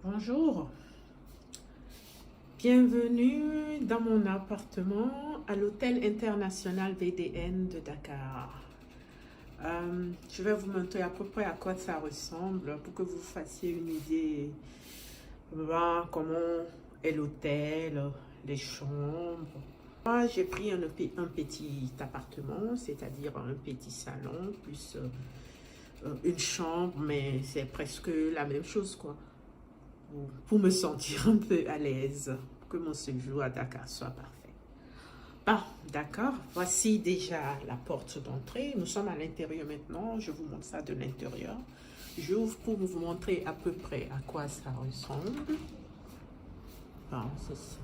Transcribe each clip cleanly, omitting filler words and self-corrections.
Bonjour, bienvenue dans mon appartement à l'hôtel international VDN de Dakar. Je vais vous montrer à peu près à quoi ça ressemble pour que vous fassiez une idée comment est l'hôtel, les chambres. Moi, j'ai pris un petit appartement, c'est-à-dire un petit salon plus une chambre, mais c'est presque la même chose quoi. Pour me sentir un peu à l'aise, pour que mon séjour à Dakar soit parfait. Bon, d'accord, voici déjà la porte d'entrée. Nous sommes à l'intérieur maintenant, je vous montre ça de l'intérieur. J'ouvre pour vous montrer à peu près à quoi ça ressemble. Bon, c'est ça.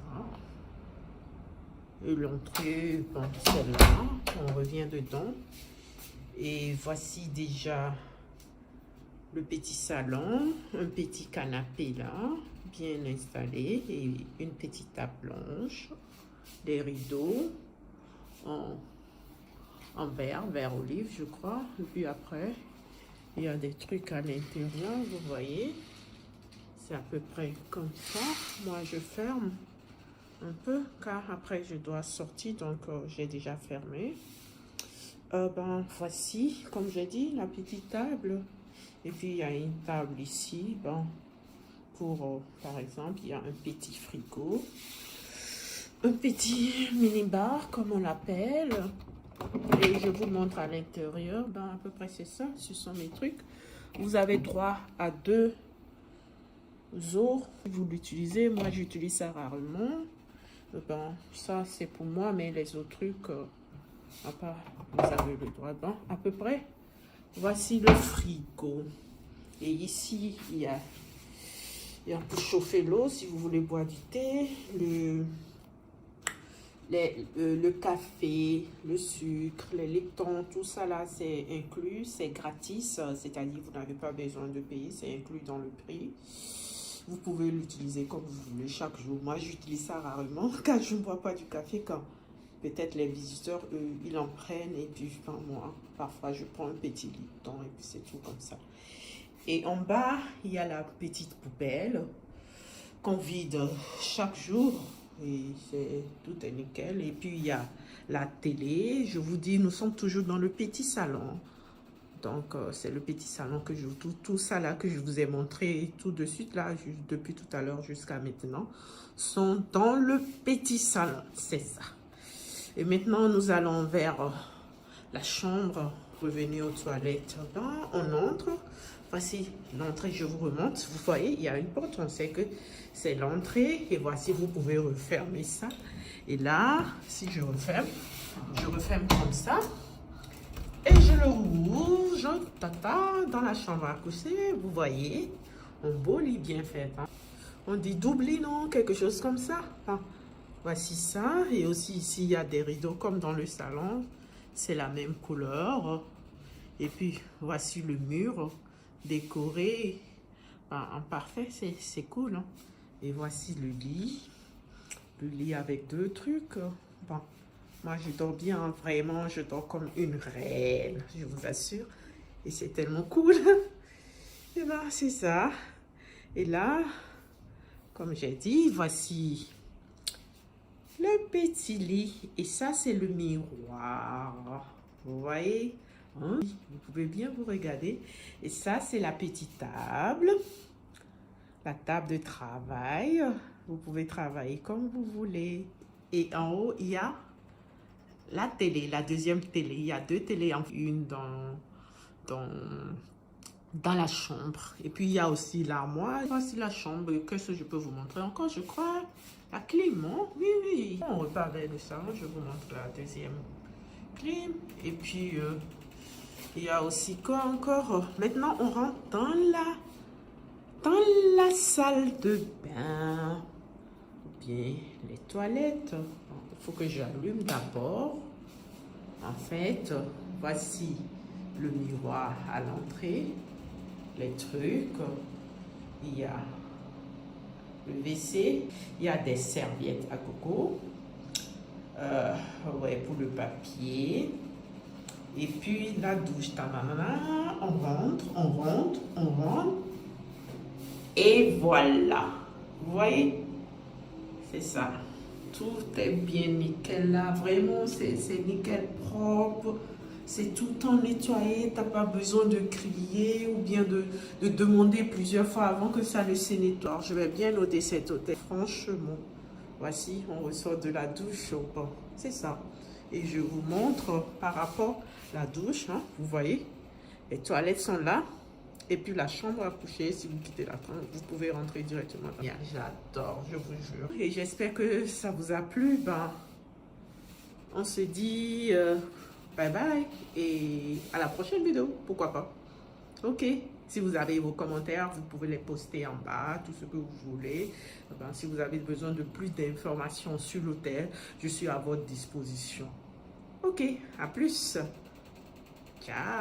Et l'entrée, bon, celle-là, on revient dedans. Et voici déjà le petit salon, un petit canapé là, bien installé, et une petite table blanche, des rideaux en vert olive, je crois. Et puis après, il y a des trucs à l'intérieur, vous voyez. C'est à peu près comme ça. Moi, je ferme un peu, car après, je dois sortir, donc j'ai déjà fermé. Voici, comme j'ai dit, la petite table. Et puis, il y a une table ici, bon, pour, par exemple, il y a un petit frigo, un petit mini-bar, comme on l'appelle. Et je vous montre à l'intérieur, à peu près c'est ça, ce sont mes trucs. Vous avez droit à 2 eaux, vous l'utilisez, moi j'utilise ça rarement. Ça c'est pour moi, mais les autres trucs, à part, vous avez le droit, à peu près. Voici le frigo. Et ici, il y a pour chauffer l'eau si vous voulez boire du thé, le café, le sucre, les Lipton, tout ça là, c'est inclus, c'est gratis. C'est-à-dire vous n'avez pas besoin de payer, c'est inclus dans le prix. Vous pouvez l'utiliser comme vous voulez chaque jour. Moi, j'utilise ça rarement car je ne bois pas du café quand peut-être les visiteurs, eux, ils en prennent et puis moi, parfois je prends un petit Lipton et puis c'est tout comme ça. Et en bas, il y a la petite poubelle qu'on vide chaque jour et tout est nickel. Et puis il y a la télé. Je vous dis, nous sommes toujours dans le petit salon. Donc c'est le petit salon que je tout ça là que je vous ai montré tout de suite là, depuis tout à l'heure jusqu'à maintenant, sont dans le petit salon. C'est ça. Et maintenant, nous allons vers la chambre. Revenez aux toilettes. On entre. Voici l'entrée, je vous remonte. Vous voyez, il y a une porte. On sait que c'est l'entrée. Et voici, vous pouvez refermer ça. Et là, si je referme comme ça. Et je le rouvre. Dans la chambre à coucher. Vous voyez, un beau lit bien fait. On dit double lit, non? Quelque chose comme ça. Voici ça. Et aussi ici, il y a des rideaux comme dans le salon. C'est la même couleur. Et puis, voici le mur décoré en parfait. C'est cool. Hein? Et voici le lit. Le lit avec 2 trucs. Bon, moi, je dors bien. Vraiment, je dors comme une reine. Je vous assure. Et c'est tellement cool. Et c'est ça. Et là, comme j'ai dit, voici le petit lit. Et ça, c'est le miroir. Vous voyez? Hein? Vous pouvez bien vous regarder. Et ça, c'est la petite table. La table de travail. Vous pouvez travailler comme vous voulez. Et en haut, il y a la télé, la deuxième télé. Il y a 2 télés, une dans la chambre. Et puis, il y a aussi l'armoire. Voici la chambre. Qu'est-ce que je peux vous montrer encore? Je crois la clim, hein? Oui, oui. On repart vers le salon. Je vous montre la deuxième clim. Et puis, il y a aussi quoi encore? Maintenant, on rentre dans la salle de bain. Ou bien, les toilettes. Il faut que j'allume d'abord. En fait, voici le miroir à l'entrée. Les trucs. Il y a le WC. Il y a des serviettes à coco. Pour le papier. Et puis la douche, on rentre. Et voilà. Vous voyez? C'est ça. Tout est bien nickel là. Vraiment, c'est nickel propre. C'est tout le temps nettoyé. Tu n'as pas besoin de crier ou bien de demander plusieurs fois avant que ça ne se nettoie. Je vais bien noter cet hôtel. Franchement, voici, on ressort de la douche. Bon, c'est ça. Et je vous montre par rapport à la douche. Hein, vous voyez, les toilettes sont là. Et puis la chambre à coucher, si vous quittez la chambre, vous pouvez rentrer directement. J'adore, je vous jure. Et j'espère que ça vous a plu. Ben, on se dit bye bye et à la prochaine vidéo. Pourquoi pas? Ok. Si vous avez vos commentaires, vous pouvez les poster en bas, tout ce que vous voulez. Ben, si vous avez besoin de plus d'informations sur l'hôtel, je suis à votre disposition. Ok, à plus. Ciao.